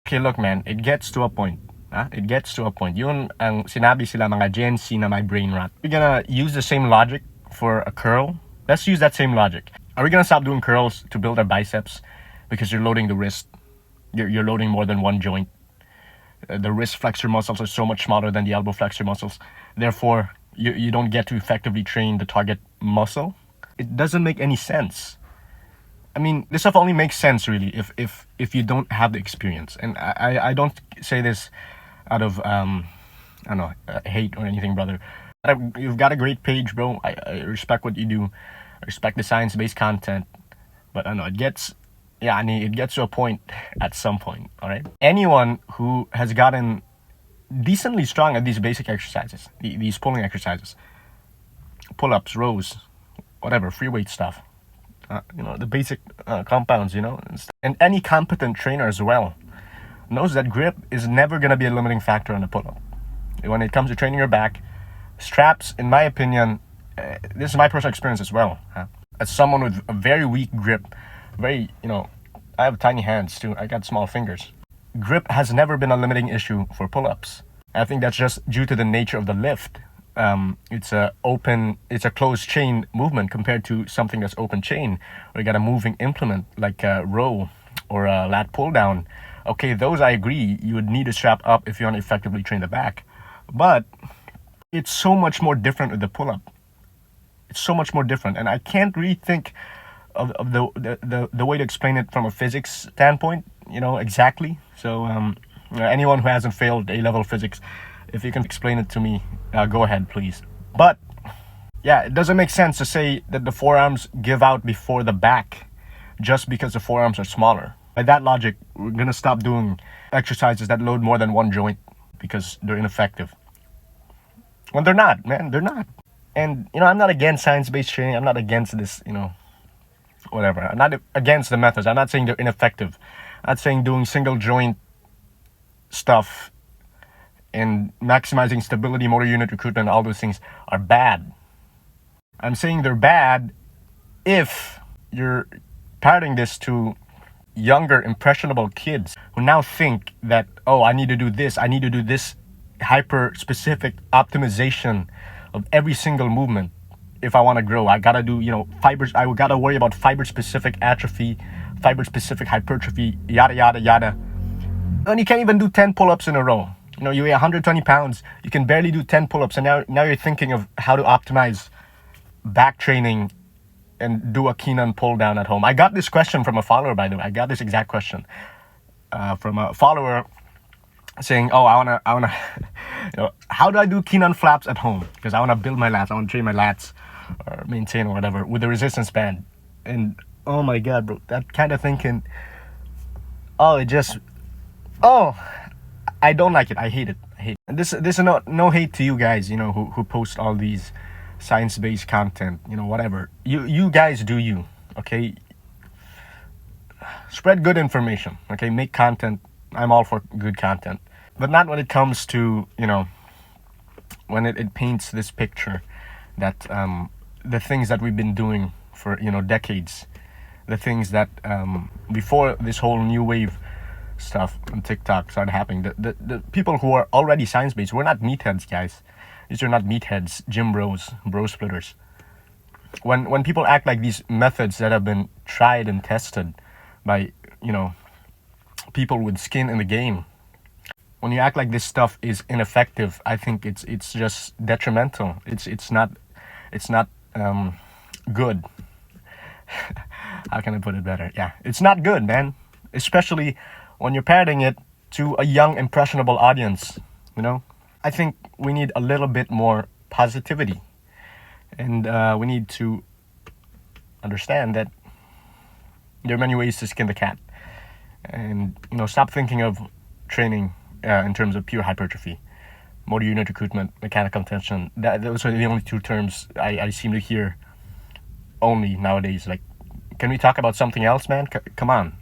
Okay, look man, it gets to a point. It gets to a point. Yun ang sinabi sila mga Gen Z na my brain rot. We're gonna use the same logic for a curl. Let's use that same logic. Are we gonna stop doing curls to build our biceps because you're loading the wrist? You're loading more than one joint. The wrist flexor muscles are so much smaller than the elbow flexor muscles. Therefore, you don't get to effectively train the target muscle. It doesn't make any sense. I mean, this stuff only makes sense really if you don't have the experience. And I don't say this out of I don't know, hate or anything, brother. You've got a great page, bro. I respect what you do. I respect the science-based content. But I know it gets to a point at some point, all right? Anyone who has gotten decently strong at these basic exercises, these pulling exercises, pull-ups, rows, whatever, free weight stuff, the basic compounds, and any competent trainer as well knows that grip is never going to be a limiting factor on the pull-up. When it comes to training your back, straps, in my opinion, this is my personal experience as well. As someone with a very weak grip, I have tiny hands too. I got small fingers. Grip has never been a limiting issue for pull-ups. I think that's just due to the nature of the lift. It's a closed chain movement compared to something that's open chain, where you got a moving implement like a row or a lat pull down. Okay, those I agree, you would need to strap up if you want to effectively train the back. But it's so much more different with the pull-up. It's so much more different, and I can't really think of the way to explain it from a physics standpoint, exactly. So anyone who hasn't failed A-level physics, if you can explain it to me, go ahead, please. But yeah, it doesn't make sense to say that the forearms give out before the back just because the forearms are smaller. By that logic, we're gonna stop doing exercises that load more than one joint because they're ineffective. When they're not, man, they're not. And I'm not against science-based training. I'm not against this, whatever. I'm not against the methods. I'm not saying they're ineffective. I'm not saying doing single joint stuff and maximizing stability, motor unit recruitment, all those things are bad. I'm saying they're bad if you're parroting this to younger, impressionable kids who now think that, I need to do this hyper-specific optimization of every single movement. If I want to grow, I gotta do, fibers. I gotta worry about fiber-specific atrophy, fiber-specific hypertrophy, yada, yada, yada. And you can't even do 10 pull-ups in a row. You weigh 120 pounds, you can barely do 10 pull-ups, and now you're thinking of how to optimize back training and do a Keenan pull down at home. I got this question from a follower, by the way. I got this exact question from a follower saying, I wanna, how do I do Keenan flaps at home? Because I wanna build my lats, I wanna train my lats, or maintain or whatever with the resistance band. And oh my god, bro, that kind of thinking, I don't like it. I hate it. And this is no hate to you guys, who post all these science-based content, whatever. You guys do you, okay? Spread good information, okay? Make content. I'm all for good content. But not when it comes to, when it paints this picture that the things that we've been doing for, decades, the things that before this whole new wave stuff on TikTok started happening, the people who are already science-based, we're not meatheads, guys. These are not meatheads, gym bros, bro splitters. When people act like these methods that have been tried and tested by, people with skin in the game, when you act like this stuff is ineffective, I think it's just detrimental. It's not good. How can I put it better? Yeah, it's not good, man. Especially when you're parroting it to a young, impressionable audience, I think we need a little bit more positivity. And we need to understand that there are many ways to skin the cat. And, stop thinking of training in terms of pure hypertrophy. Motor unit recruitment, mechanical tension. Those are the only two terms I seem to hear only nowadays. Like, can we talk about something else, man? Come on.